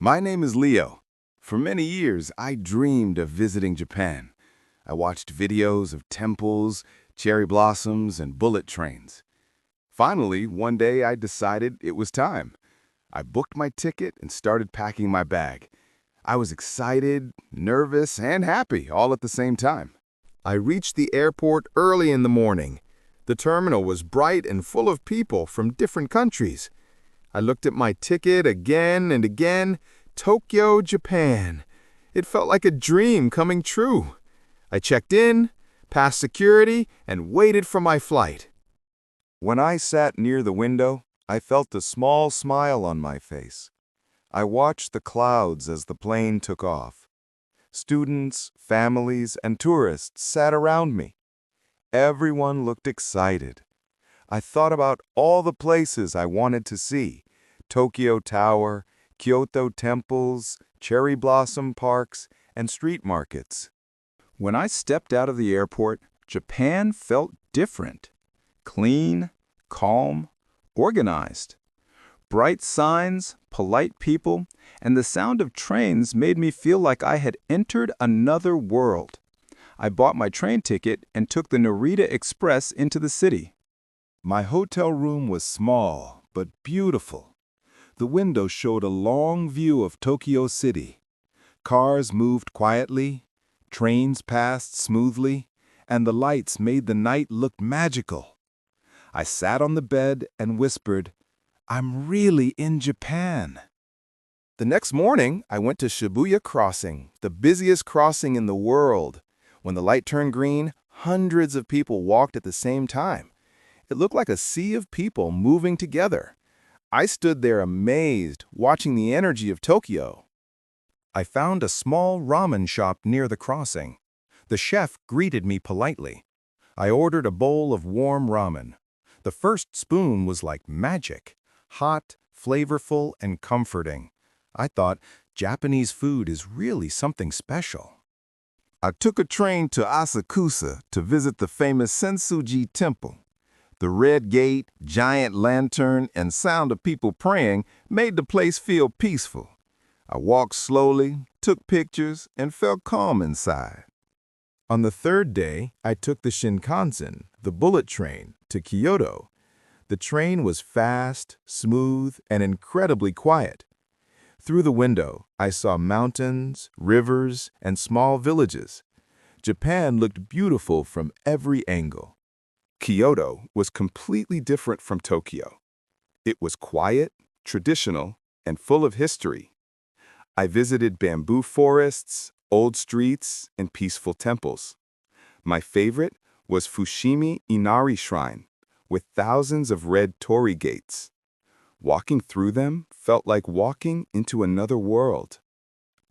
My name is Leo. For many years, I dreamed of visiting Japan. I watched videos of temples, cherry blossoms, and bullet trains. Finally, one day I decided it was time. I booked my ticket and started packing my bag. I was excited, nervous, and happy all at the same time. I reached the airport early in the morning. The terminal was bright and full of people from different countries. I looked at my ticket again and again. Tokyo, Japan. It felt like a dream coming true. I checked in, passed security, and waited for my flight. When I sat near the window, I felt a small smile on my face. I watched the clouds as the plane took off. Students, families, and tourists sat around me. Everyone looked excited. I thought about all the places I wanted to see: Tokyo Tower, Kyoto temples, cherry blossom parks, and street markets. When I stepped out of the airport, Japan felt different. Clean, calm, organized. Bright signs, polite people, and the sound of trains made me feel like I had entered another world. I bought my train ticket and took the Narita Express into the city. My hotel room was small but beautiful. The window showed a long view of Tokyo City. Cars moved quietly, trains passed smoothly, and the lights made the night look magical. I sat on the bed and whispered, "I'm really in Japan." The next morning, I went to Shibuya Crossing, the busiest crossing in the world. When the light turned green, hundreds of people walked at the same time. It looked like a sea of people moving together. I stood there amazed, watching the energy of Tokyo. I found a small ramen shop near the crossing. The chef greeted me politely. I ordered a bowl of warm ramen. The first spoon was like magic, hot, flavorful, and comforting. I thought, Japanese food is really something special. I took a train to Asakusa to visit the famous Sensuji Temple. The red gate, giant lantern, and sound of people praying made the place feel peaceful. I walked slowly, took pictures, and felt calm inside. On the third day, I took the Shinkansen, the bullet train, to Kyoto. The train was fast, smooth, and incredibly quiet. Through the window, I saw mountains, rivers, and small villages. Japan looked beautiful from every angle. Kyoto was completely different from Tokyo. It was quiet, traditional, and full of history. I visited bamboo forests, old streets, and peaceful temples. My favorite was Fushimi Inari Shrine, with thousands of red torii gates. Walking through them felt like walking into another world.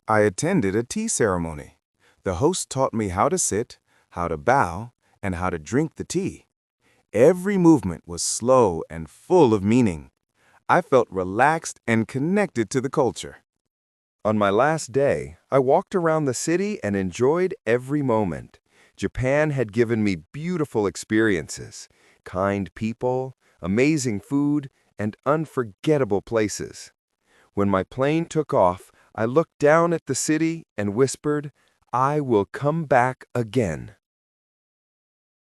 I attended a tea ceremony. The host taught me how to sit, how to bow, and how to drink the tea. Every movement was slow and full of meaning. I felt relaxed and connected to the culture. On my last day, I walked around the city and enjoyed every moment. Japan had given me beautiful experiences, kind people, amazing food, and unforgettable places. When my plane took off, I looked down at the city and whispered, "I will come back again."